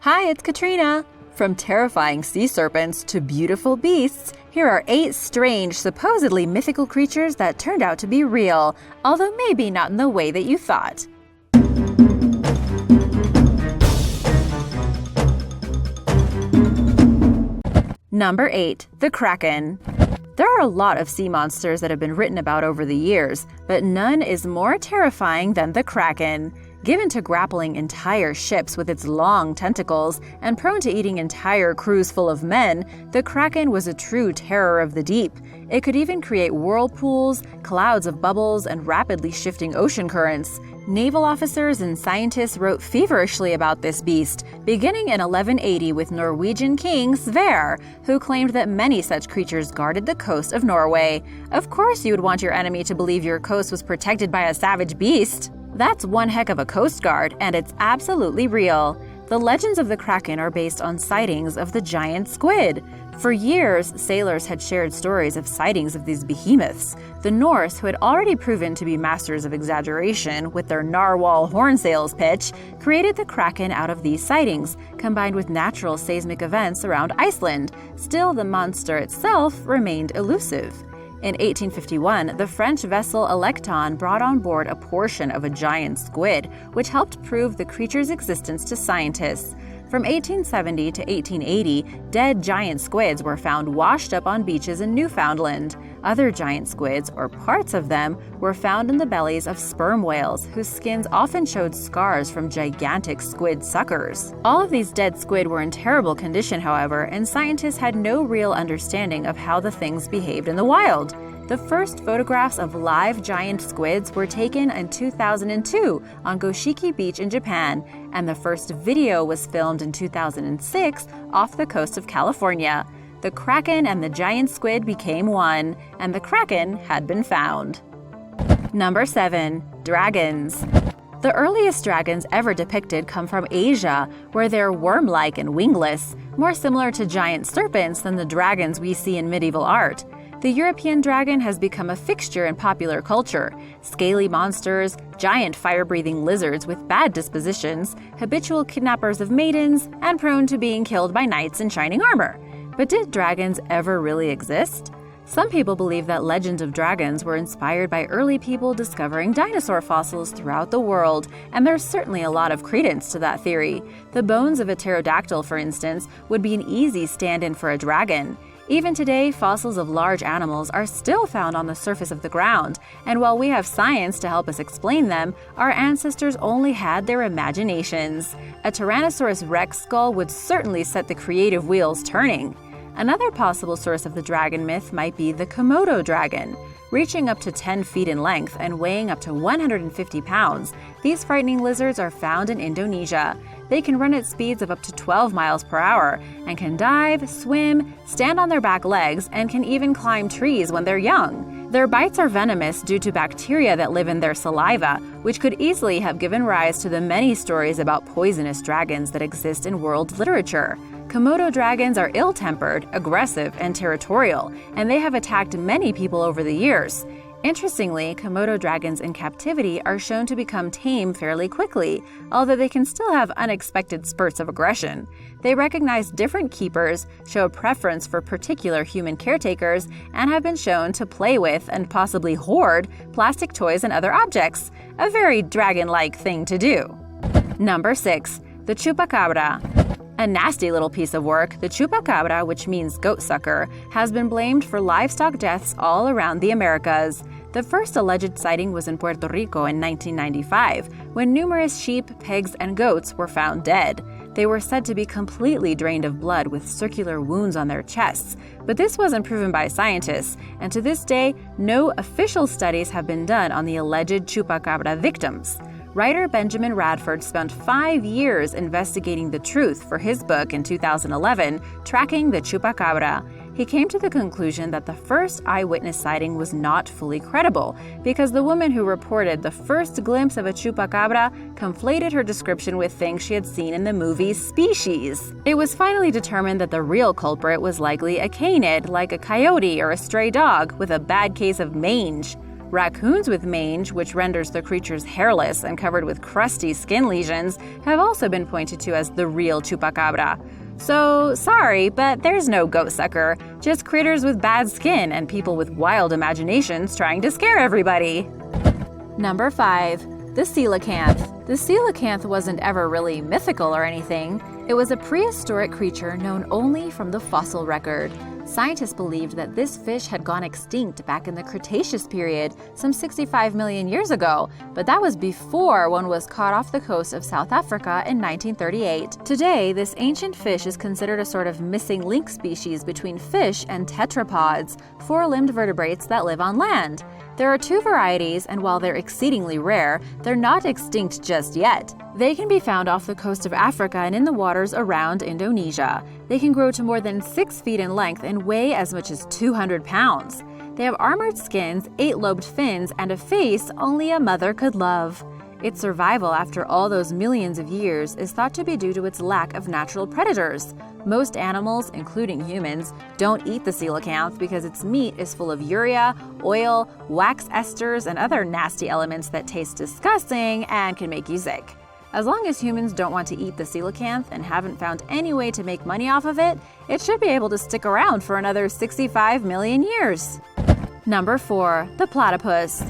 Hi, it's Katrina! From terrifying sea serpents to beautiful beasts, here are 8 strange, supposedly mythical creatures that turned out to be real, although maybe not in the way that you thought. Number 8. The Kraken. There are a lot of sea monsters that have been written about over the years, but none is more terrifying than the Kraken. Given to grappling entire ships with its long tentacles and prone to eating entire crews full of men, the Kraken was a true terror of the deep. It could even create whirlpools, clouds of bubbles, and rapidly shifting ocean currents. Naval officers and scientists wrote feverishly about this beast, beginning in 1180 with Norwegian King Sverre, who claimed that many such creatures guarded the coast of Norway. Of course you would want your enemy to believe your coast was protected by a savage beast. That's one heck of a coast guard, and it's absolutely real. The legends of the Kraken are based on sightings of the giant squid. For years, sailors had shared stories of sightings of these behemoths. The Norse, who had already proven to be masters of exaggeration with their narwhal horn sails pitch, created the Kraken out of these sightings, combined with natural seismic events around Iceland. Still, the monster itself remained elusive. In 1851, the French vessel Electon brought on board a portion of a giant squid, which helped prove the creature's existence to scientists. From 1870 to 1880, dead giant squids were found washed up on beaches in Newfoundland. Other giant squids, or parts of them, were found in the bellies of sperm whales, whose skins often showed scars from gigantic squid suckers. All of these dead squid were in terrible condition, however, and scientists had no real understanding of how the things behaved in the wild. The first photographs of live giant squids were taken in 2002 on Goshiki Beach in Japan, and the first video was filmed in 2006 off the coast of California. The Kraken and the giant squid became one, and the Kraken had been found. Number 7. Dragons. The earliest dragons ever depicted come from Asia, where they're worm-like and wingless, more similar to giant serpents than the dragons we see in medieval art. The European dragon has become a fixture in popular culture. Scaly monsters, giant fire-breathing lizards with bad dispositions, habitual kidnappers of maidens, and prone to being killed by knights in shining armor. But did dragons ever really exist? Some people believe that legends of dragons were inspired by early people discovering dinosaur fossils throughout the world, and there's certainly a lot of credence to that theory. The bones of a pterodactyl, for instance, would be an easy stand-in for a dragon. Even today, fossils of large animals are still found on the surface of the ground, and while we have science to help us explain them, our ancestors only had their imaginations. A Tyrannosaurus rex skull would certainly set the creative wheels turning. Another possible source of the dragon myth might be the Komodo dragon. Reaching up to 10 feet in length and weighing up to 150 pounds, these frightening lizards are found in Indonesia. They can run at speeds of up to 12 miles per hour and can dive, swim, stand on their back legs, and can even climb trees when they're young. Their bites are venomous due to bacteria that live in their saliva, which could easily have given rise to the many stories about poisonous dragons that exist in world literature. Komodo dragons are ill-tempered, aggressive, and territorial, and they have attacked many people over the years. Interestingly, Komodo dragons in captivity are shown to become tame fairly quickly, although they can still have unexpected spurts of aggression. They recognize different keepers, show a preference for particular human caretakers, and have been shown to play with and possibly hoard plastic toys and other objects, a very dragon-like thing to do. Number 6. The Chupacabra. A nasty little piece of work, the Chupacabra, which means goat sucker, has been blamed for livestock deaths all around the Americas. The first alleged sighting was in Puerto Rico in 1995, when numerous sheep, pigs, and goats were found dead. They were said to be completely drained of blood with circular wounds on their chests, but this wasn't proven by scientists, and to this day, no official studies have been done on the alleged Chupacabra victims. Writer Benjamin Radford spent 5 years investigating the truth for his book in 2011, Tracking the Chupacabra. He came to the conclusion that the first eyewitness sighting was not fully credible because the woman who reported the first glimpse of a chupacabra conflated her description with things she had seen in the movie Species. It was finally determined that the real culprit was likely a canid, like a coyote or a stray dog, with a bad case of mange. Raccoons with mange, which renders the creatures hairless and covered with crusty skin lesions, have also been pointed to as the real chupacabra. So, sorry, but there's no goat sucker, just critters with bad skin and people with wild imaginations trying to scare everybody. Number 5. The Coelacanth. The coelacanth wasn't ever really mythical or anything. It was a prehistoric creature known only from the fossil record. Scientists believed that this fish had gone extinct back in the Cretaceous period, some 65 million years ago, but that was before one was caught off the coast of South Africa in 1938. Today, this ancient fish is considered a sort of missing link species between fish and tetrapods, four-limbed vertebrates that live on land. There are 2 varieties, and while they're exceedingly rare, they're not extinct just yet. They can be found off the coast of Africa and in the waters around Indonesia. They can grow to more than 6 feet in length and weigh as much as 200 pounds. They have armored skins, 8-lobed fins, and a face only a mother could love. Its survival after all those millions of years is thought to be due to its lack of natural predators. Most animals, including humans, don't eat the coelacanth because its meat is full of urea, oil, wax esters, and other nasty elements that taste disgusting and can make you sick. As long as humans don't want to eat the coelacanth and haven't found any way to make money off of it, it should be able to stick around for another 65 million years. Number 4. The Platypus.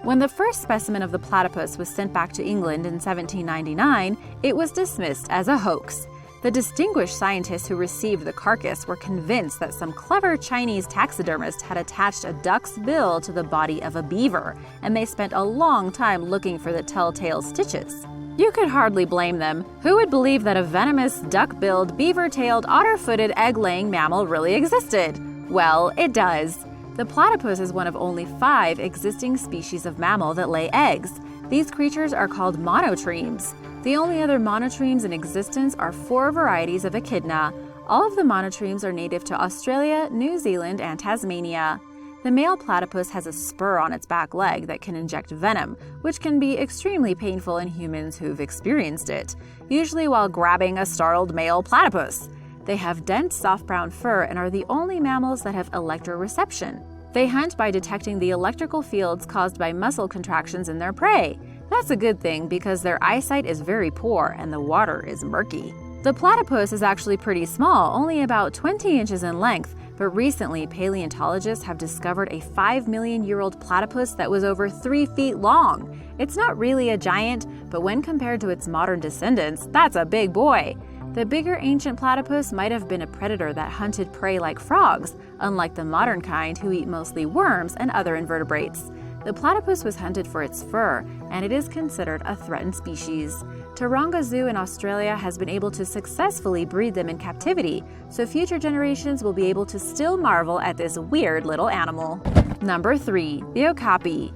When the first specimen of the platypus was sent back to England in 1799, it was dismissed as a hoax. The distinguished scientists who received the carcass were convinced that some clever Chinese taxidermist had attached a duck's bill to the body of a beaver, and they spent a long time looking for the telltale stitches. You could hardly blame them. Who would believe that a venomous, duck-billed, beaver-tailed, otter-footed, egg-laying mammal really existed? Well, it does. The platypus is one of only 5 existing species of mammal that lay eggs. These creatures are called monotremes. The only other monotremes in existence are 4 varieties of echidna. All of the monotremes are native to Australia, New Zealand, and Tasmania. The male platypus has a spur on its back leg that can inject venom, which can be extremely painful in humans who've experienced it, usually while grabbing a startled male platypus. They have dense, soft brown fur and are the only mammals that have electroreception. They hunt by detecting the electrical fields caused by muscle contractions in their prey. That's a good thing because their eyesight is very poor and the water is murky. The platypus is actually pretty small, only about 20 inches in length, but recently paleontologists have discovered a 5-million-year-old platypus that was over 3 feet long. It's not really a giant, but when compared to its modern descendants, that's a big boy. The bigger ancient platypus might have been a predator that hunted prey like frogs, unlike the modern kind who eat mostly worms and other invertebrates. The platypus was hunted for its fur, and it is considered a threatened species. Taronga Zoo in Australia has been able to successfully breed them in captivity, so future generations will be able to still marvel at this weird little animal. Number 3. The Okapi.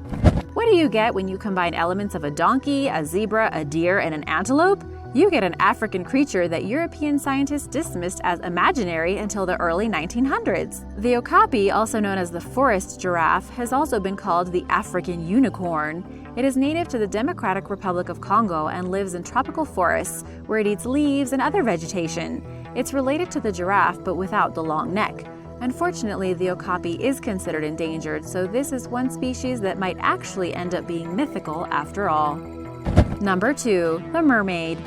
What do you get when you combine elements of a donkey, a zebra, a deer, and an antelope? You get an African creature that European scientists dismissed as imaginary until the early 1900s. The Okapi, also known as the forest giraffe, has also been called the African unicorn. It is native to the Democratic Republic of Congo and lives in tropical forests, where it eats leaves and other vegetation. It's related to the giraffe, but without the long neck. Unfortunately, the Okapi is considered endangered, so this is one species that might actually end up being mythical after all. Number 2. The Mermaid.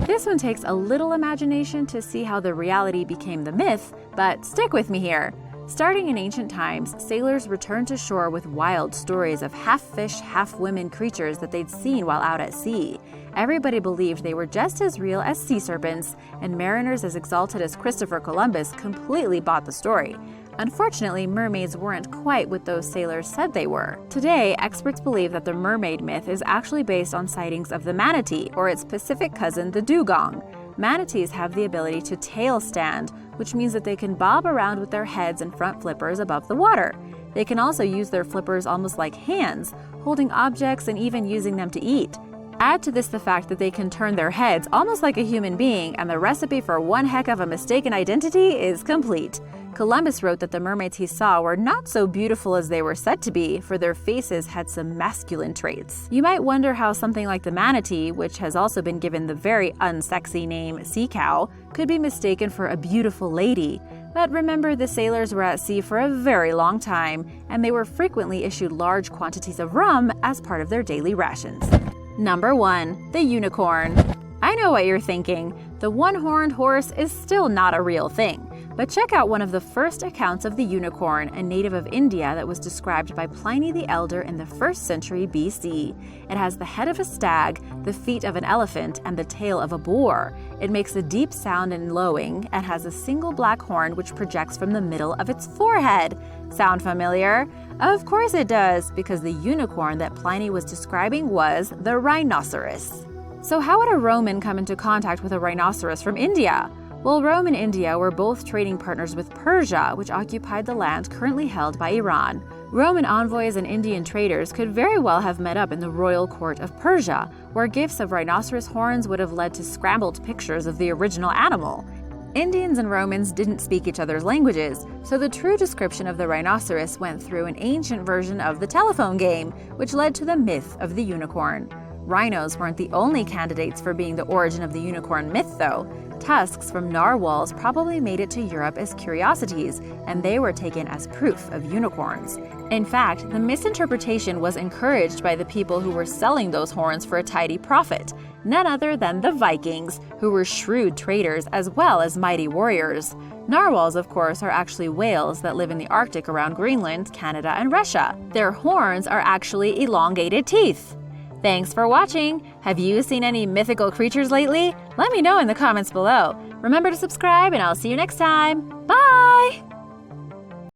This one takes a little imagination to see how the reality became the myth, but stick with me here. Starting in ancient times, sailors returned to shore with wild stories of half-fish, half-women creatures that they'd seen while out at sea. Everybody believed they were just as real as sea serpents, and mariners as exalted as Christopher Columbus completely bought the story. Unfortunately, mermaids weren't quite what those sailors said they were. Today, experts believe that the mermaid myth is actually based on sightings of the manatee, or its Pacific cousin, the dugong. Manatees have the ability to tail stand, which means that they can bob around with their heads and front flippers above the water. They can also use their flippers almost like hands, holding objects and even using them to eat. Add to this the fact that they can turn their heads almost like a human being, and the recipe for one heck of a mistaken identity is complete. Columbus wrote that the mermaids he saw were not so beautiful as they were said to be, for their faces had some masculine traits. You might wonder how something like the manatee, which has also been given the very unsexy name sea cow, could be mistaken for a beautiful lady. But remember, the sailors were at sea for a very long time, and they were frequently issued large quantities of rum as part of their daily rations. Number 1. The unicorn. I know what you're thinking. The one-horned horse is still not a real thing. But check out one of the first accounts of the unicorn, a native of India that was described by Pliny the Elder in the 1st century BC. It has the head of a stag, the feet of an elephant, and the tail of a boar. It makes a deep sound in lowing and has a single black horn which projects from the middle of its forehead. Sound familiar? Of course it does, because the unicorn that Pliny was describing was the rhinoceros. So how would a Roman come into contact with a rhinoceros from India? Well, Rome and India were both trading partners with Persia, which occupied the land currently held by Iran. Roman envoys and Indian traders could very well have met up in the royal court of Persia, where gifts of rhinoceros horns would have led to scrambled pictures of the original animal. Indians and Romans didn't speak each other's languages, so the true description of the rhinoceros went through an ancient version of the telephone game, which led to the myth of the unicorn. Rhinos weren't the only candidates for being the origin of the unicorn myth, though. Tusks from narwhals probably made it to Europe as curiosities, and they were taken as proof of unicorns. In fact, the misinterpretation was encouraged by the people who were selling those horns for a tidy profit, none other than the Vikings, who were shrewd traders as well as mighty warriors. Narwhals, of course, are actually whales that live in the Arctic around Greenland, Canada, and Russia. Their horns are actually elongated teeth. Thanks for watching! Have you seen any mythical creatures lately? Let me know in the comments below. Remember to subscribe, and I'll see you next time. Bye!